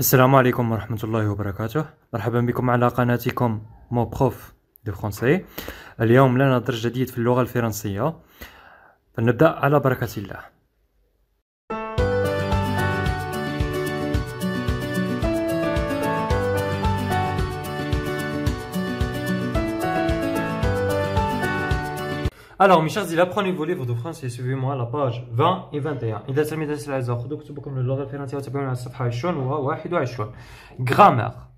السلام عليكم ورحمة الله وبركاته. مرحبا بكم على قناتكم مو بروف دو فرونسي. اليوم لنا درس جديد في اللغة الفرنسية، فلنبدأ على بركة الله. Alors mes chers élèves, apprenez vos livres de français et suivez-moi à la page 20 et 21. إذا تلاميذ الأعزاء خذوا كتبكم للغة الفرنسية وتابعونا على الصفحة 20 و 21. Grammaire.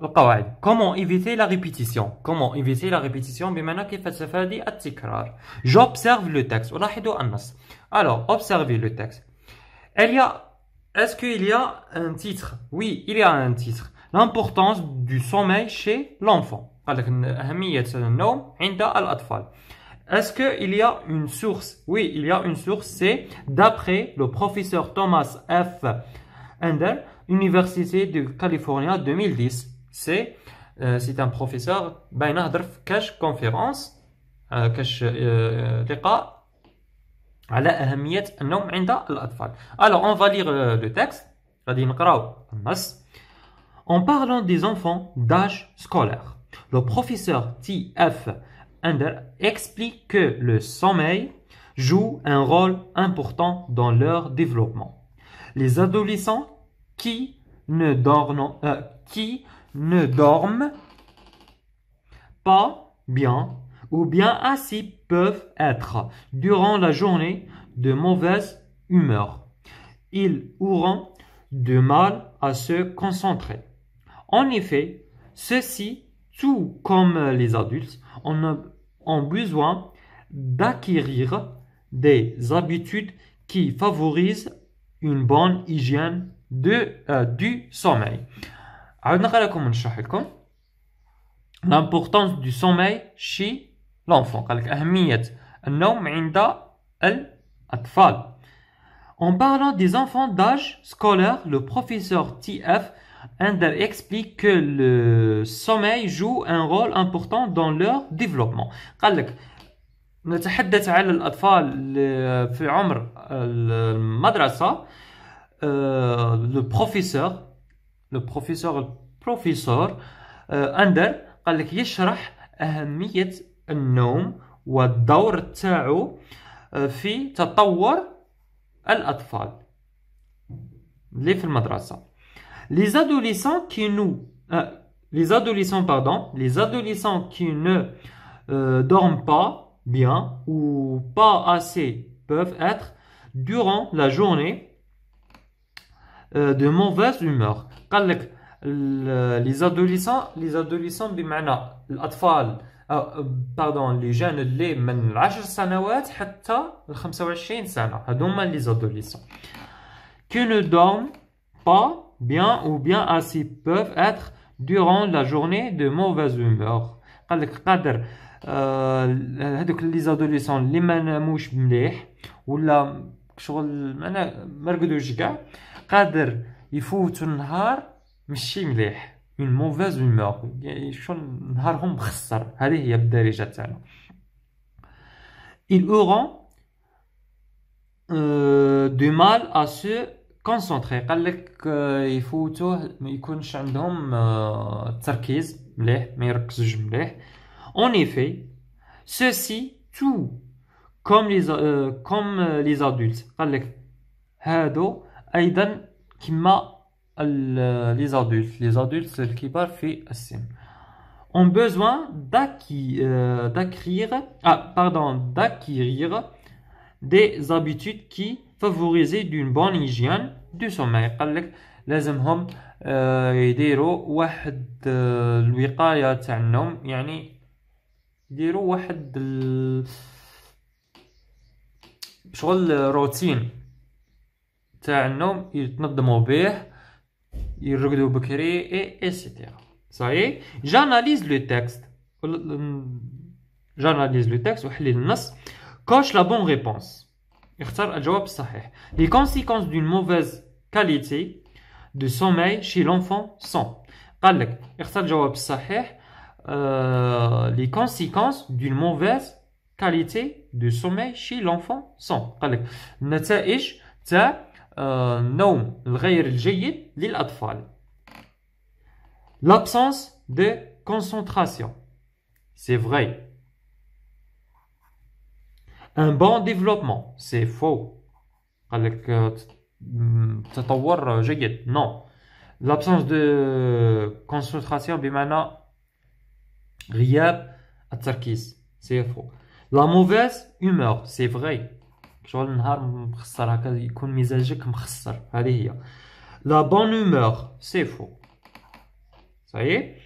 القواعد. Comment éviter la répétition? Comment éviter la répétition بمعنى كيف تفادي التكرار. J'observe le texte. ولاحظوا النص. Alors, observez le texte. Est-ce qu'il y a un titre? Oui, il y a un titre. L'importance du sommeil chez l'enfant. قال لك أهمية النوم عند الأطفال. Est-ce qu'il y a une source? Oui, il y a une source. C'est d'après le professeur Thomas F. Ender, Université de Californie 2010. C'est un professeur بينهضر في كاش كونفيرونس كاش لقاء على أهمية النوم عند الأطفال. Alors on va lire le texte. غادي نقراو النص. En parlant des enfants d'âge scolaire, le professeur T.F. Ender explique que le sommeil joue un rôle important dans leur développement. Les adolescents qui ne dorment pas bien ou bien assez peuvent être, durant la journée, de mauvaise humeur. Ils auront du mal à se concentrer. En effet, ceux-ci, tout comme les adultes, ont besoin d'acquérir des habitudes qui favorisent une bonne hygiène du sommeil. L'importance du sommeil chez l'enfant. En parlant des enfants d'âge scolaire, le professeur T.F. Ender explique que le sommeil joue un rôle important dans leur développement. قال لك نتحدث على الأطفال في عمر المدرسة. البروفيسور أندر قال لك يشرح أهمية النوم والدور تاعو في تطور الأطفال اللي في المدرسة. Les adolescents qui ne dorment pas bien ou pas assez peuvent être, durant la journée, de mauvaise humeur. قال لك les adolescents بمعنى الأطفال les jeunes اللي من 10 سنوات حتى 25 سنة هذوما les adolescents qui ne dorment pas bien ou bien assez peuvent être, durant la journée, de mauvaise humeur. قال لك قادر هذوك لي زادوليسون اللي ما ناموش مليح ولا شغل ما رقدوش كاع قادر يفوتوا النهار ماشي مليح une mauvaise humeur شغل نهارهم مخسر. هذه هي بالدارجه تاعنا. ils auront du mal à se concentrer. قال لك يفوتوه ما يكونش عندهم التركيز مليح ما يركزوش مليح. En effet, ceux-ci tout comme les adultes. قال لك هادو أيضا كما les adultes الكبار في السن ont besoin d'acquérir des habitudes qui favorisent d'une bonne hygiène du sommeil. قال لك لازمهم يديروا واحد الوقاية تاع النوم، يعني يديروا واحد شغل روتين تاع النوم يتنظموا به يرقدوا بكري etc. صحيح. j'analyse le texte وحلل النص. coche la bonne réponse. اختار الجواب الصحيح. Les conséquences d'une mauvaise qualité de sommeil chez l'enfant sont. قال لك اختار الجواب الصحيح. Les conséquences d'une mauvaise qualité de sommeil chez l'enfant sont. قال لك النتائج تاع النوم الغير الجيد للأطفال. L'absence de concentration. C'est vrai. Un bon développement. C'est faux. قال لك تطور جيد. Non. L'absence de concentration بمعنى غياب التركيز. C'est faux. La mauvaise humeur. C'est vrai. شغل النهار مخسر هكا يكون مزاجك مخسر. هذه هي. La bonne humeur. C'est faux. Ça y est.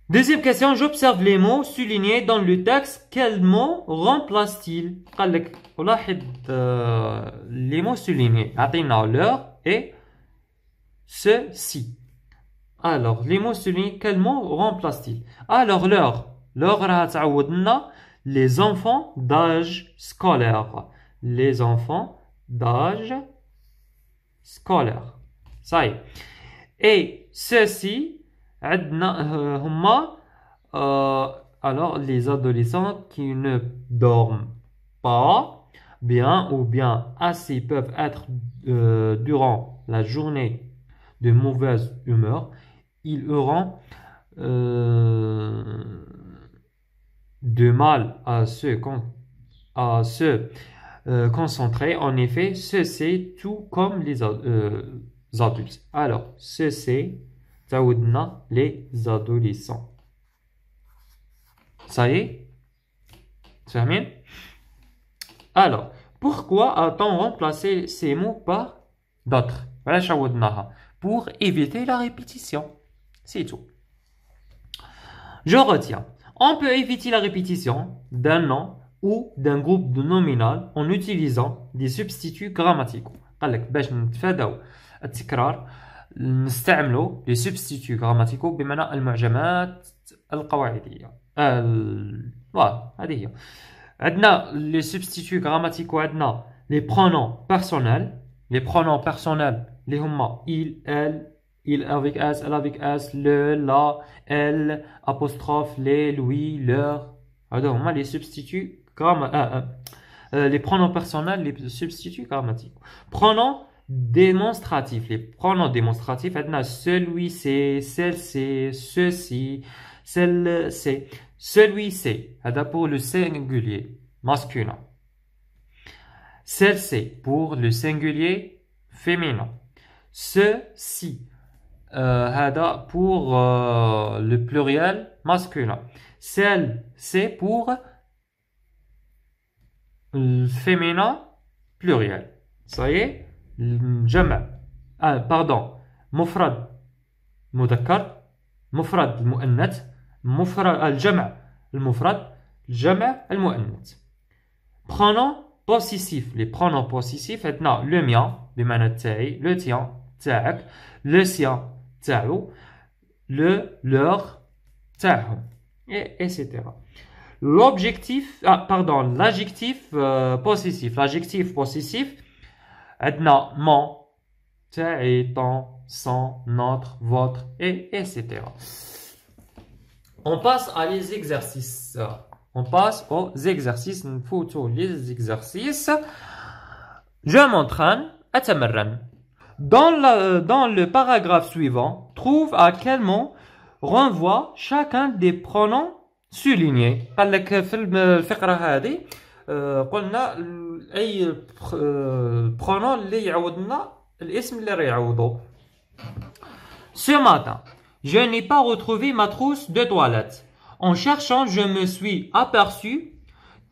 Deuxième question, j'observe les mots soulignés dans le texte. Quels mots remplacent-ils? قال لك ولاحظ les mots soulignés. عطينا l'heure et ceci. Alors, les mots soulignés, quels mots remplacent-ils? Alors, l'heure راها تعوض لنا les enfants d'âge scolaire. Les enfants d'âge scolaire. Ça y est. Et ceci, alors les adolescents qui ne dorment pas bien ou bien assez peuvent être durant la journée de mauvaise humeur. Ils auront de mal à se concentrer. En effet, c'est tout comme les adultes. Alors, c'est les adolescents. Ça y est? Termine? Alors, pourquoi a-t-on remplacé ces mots par d'autres? Pour éviter la répétition. C'est tout. Je retiens. On peut éviter la répétition d'un nom ou d'un groupe de nominal en utilisant des substituts grammaticaux. قال لك باش نتفاداو التكرار نستعملوا les substituts grammaticaux بمعنى المعجمات القواعدية. فوالا هذه هي. عندنا les substituts grammaticaux عندنا les pronoms personnels. Les pronoms personnels اللي هما il avec s, elle avec s, le, la, elle, apostrophe, les, lui, leur. Alors, les substituts les pronoms personnels, les substituts grammatiques. Pronoms démonstratifs. Les pronoms démonstratifs, celui, c'est, celle-ci, ceci, celle-ci, celui-ci. Pour le singulier masculin. Celle-ci pour le singulier féminin. Ceci. Pour le pluriel masculin. Celle, c'est pour le féminin pluriel. Ça y est, جمع. Pardon. مفرد مذكر, مفرد المؤنث, مفرد الجمع المفرد, الجمع المؤنث. Pronoms possessifs. Les pronoms possessifs, le mien, بمعنى تاعي, le tien, تاعك, le sien, تاعو, le, leur, تاعهم, etc. L'adjectif possessif. L'adjectif possessif, عندنا mon, تاعي, ton, son, notre, votre, etc. On passe à les exercices. On passe aux exercices. نفوتوا les exercices. Je m'entraîne, أتمرن. Dans le paragraphe suivant, trouve à quel mot renvoie chacun des pronoms soulignés. قال لك في الفقرة هذه قلنا أي pronom اللي يعوضنا الاسم اللي راه يعوضه. Ce matin, je n'ai pas retrouvé ma trousse de toilette. En cherchant, je me suis aperçu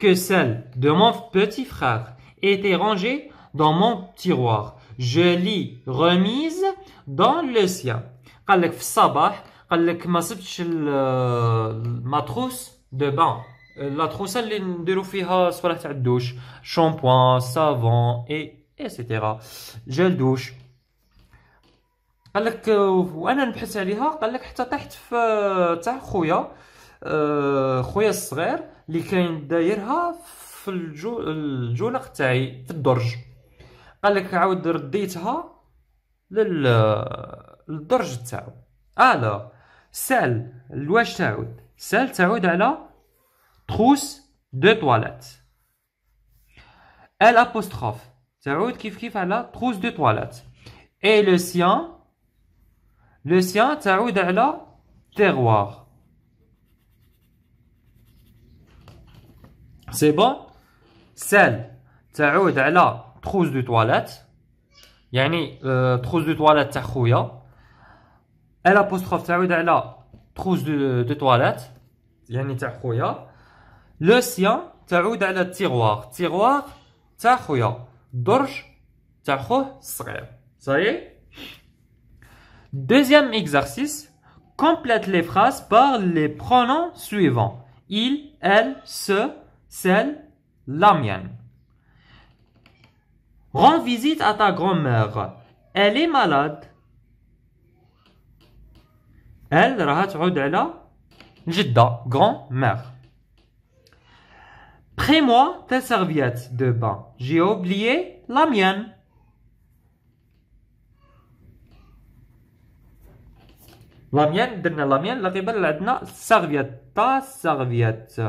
que celle de mon petit frère était rangée dans mon tiroir. Je l'ai remise dans le sien. قال لك في الصباح قال لك ما سبتش الماتروس دو بان لاطروسه اللي نديرو فيها صوالح تاع الدوش شامبوان سافون اي سيتيرا جل دوش. قال لك وانا نبحث عليها قال لك حتى طحت في تاع خويا الصغير اللي كاين دايرها في الجولق تاعي في الدرج. قال لك عاود رديتها للدرج تاعو. سال الواش تعود؟ سال تعود على trousse de toilette. L apostrophe تعود كيف على trousse de toilette. Et le sien تعود على terroir. C'est bon. Celle تعود على trousse de toilette. يعني trousse de toilette تاع خويا. الابوستروف تعود على trousse de toilette يعني تاع خويا. Le sien تعود على tiroir تاع خويا. درج تاع خوه الصغير. Ça y est. Deuxième exercice. Complète les phrases par les pronoms suivants. Il, elle, ce, celle, la mienne. Rends visite à ta grand-mère. Elle est malade. Elle راح تعود على جدة grand-mère. Prends-moi ta serviette de bain. J'ai oublié la mienne. La mienne درنا la mienne لا قبل عندنا serviette ta serviette.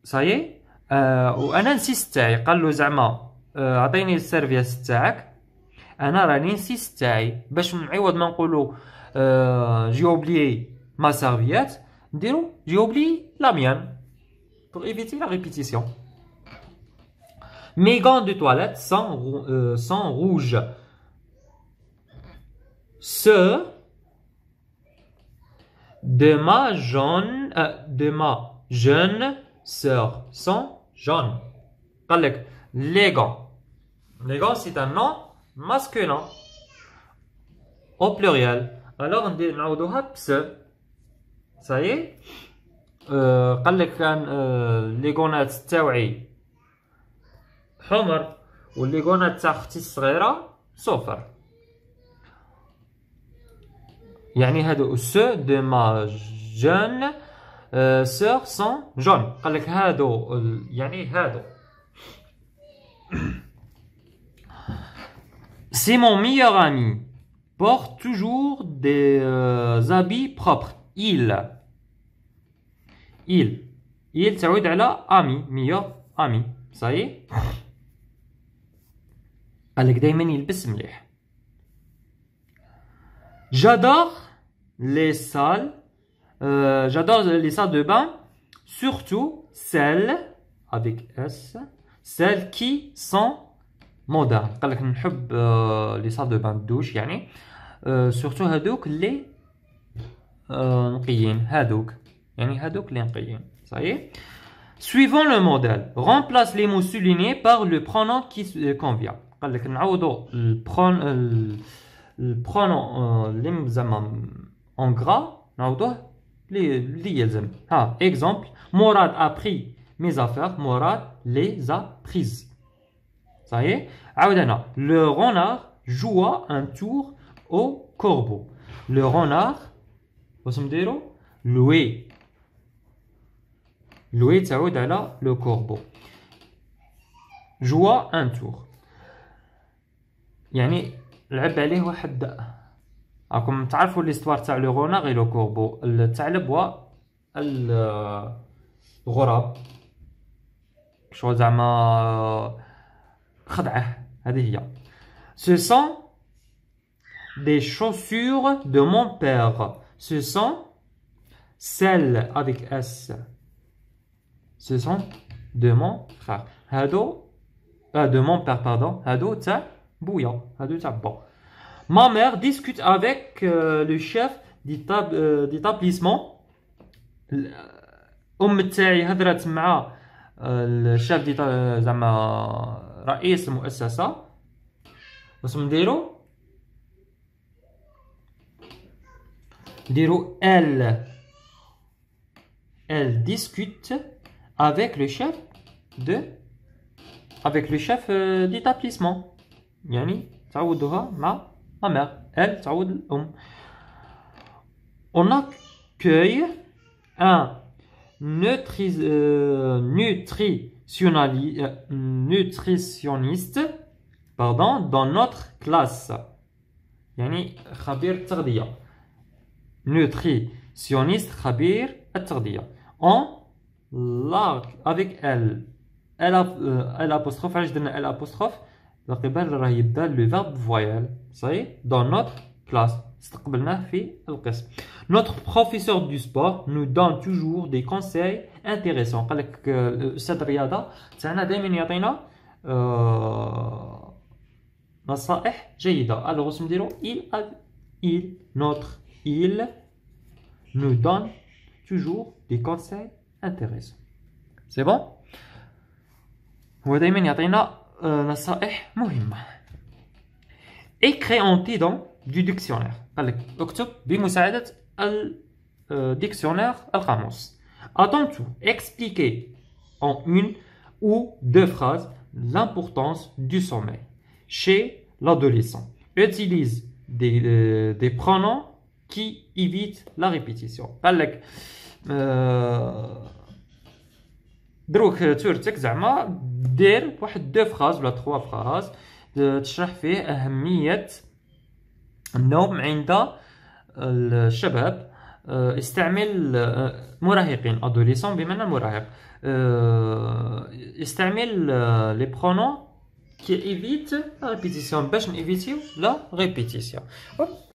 Ça y est. وانا نسيت تاعي قال له زعما عطيني السيرفيات تاعك انا راني نسيت تاعي باش نعوض ما نقولوا j'ai oublié ma serviette نديرو j'ai oublié la mienne pour éviter la répétition. Mes gants de toilette sont rouges. Ceux de ma jeune sœur sont jaunes. قال لك les gants c'est un nom masculin au pluriel. Alors نعوضوها بس. Ça y est. قال لك كان لي غونات تاوعي حمر واللي غونات تاع اختي الصغيره صفر. يعني هادو ceux de ma jeune sœur sont jaunes. قال لك هادو يعني هادو. C'est mon meilleur ami. Porte toujours des habits propres. Il تعود على ami meilleur ami. Ça y est. قال لك دايما يلبس مليح. J'adore les salles de bain, surtout celles avec S, celles qui sont modernes. قال لك نحب les salles de bain de douche يعني surtout هادوك اللي نقيين هادوك يعني هادوك اللي نقيين. Ça y est. Suivons le modèle. Remplace les mots soulignés par le pronom qui convient. قال لك نعوضوا البرونون اللي زعما en gras نعوضوه اللي يلزم. ها exemple Morad a pris mes affaires. Morad les a prises. Ça y est. عاودنا. Le renard joua un tour au corbeau. Le renard واش نديرو louer تعود على le corbeau. joua un tour يعني لعب عليه واحد. راكم تعرفوا ليستوار تاع لو غوناغ اي لو كوربو. الثعلب والغراب شغل زعما خدعه. هذه هي. Ce sont des chaussures de mon père. Ce sont celles avec S. Ce sont de mon frère. هادو de mon père pardon. هادو تاع بويا. هادو تاع با. Ma mère discute avec le chef d'établissement. تاعي هضرت مع الشيف زعما رئيس المؤسسة. واش نديرو elle discute avec le chef d'établissement. يعني تعودوها مع ma mère. Elle تعود الأم. On accueille un nutritionniste dans notre classe. يعني خبير التغذية. nutritionniste خبير التغذية. On avec elle ال apostrophe علاش درنا ال apostrophe لقبال راه يبدا لو verbe voyelle صحيح dans notre classe استقبلناه في القسم. Notre professeur du sport nous donne toujours des conseils intéressants. قال لك استاذ الرياضه تاعنا دائما يعطينا نصائح جيده. الوغ واش نديرو il nous donne toujours des conseils intéressants. C'est bon. هو دائما يعطينا نصائح مهمه. Écris en t'aidant du dictionnaire. قال لك اكتب بمساعدة الديكسيونير القاموس. Attends-tu expliquer en une ou deux phrases l'importance du sommeil chez l'adolescent. Utilise des pronoms qui évitent la répétition. قال لك دروك تورتك زعما دير واحد دو فراز ولا تخوا فراز تشرح فيه أهمية النوم عند الشباب. استعمل مراهقين adolescent بمعنى مراهق. استعمل لي برونون qui évite la répétition باش نيفيتيو لا ريبيتيسيون.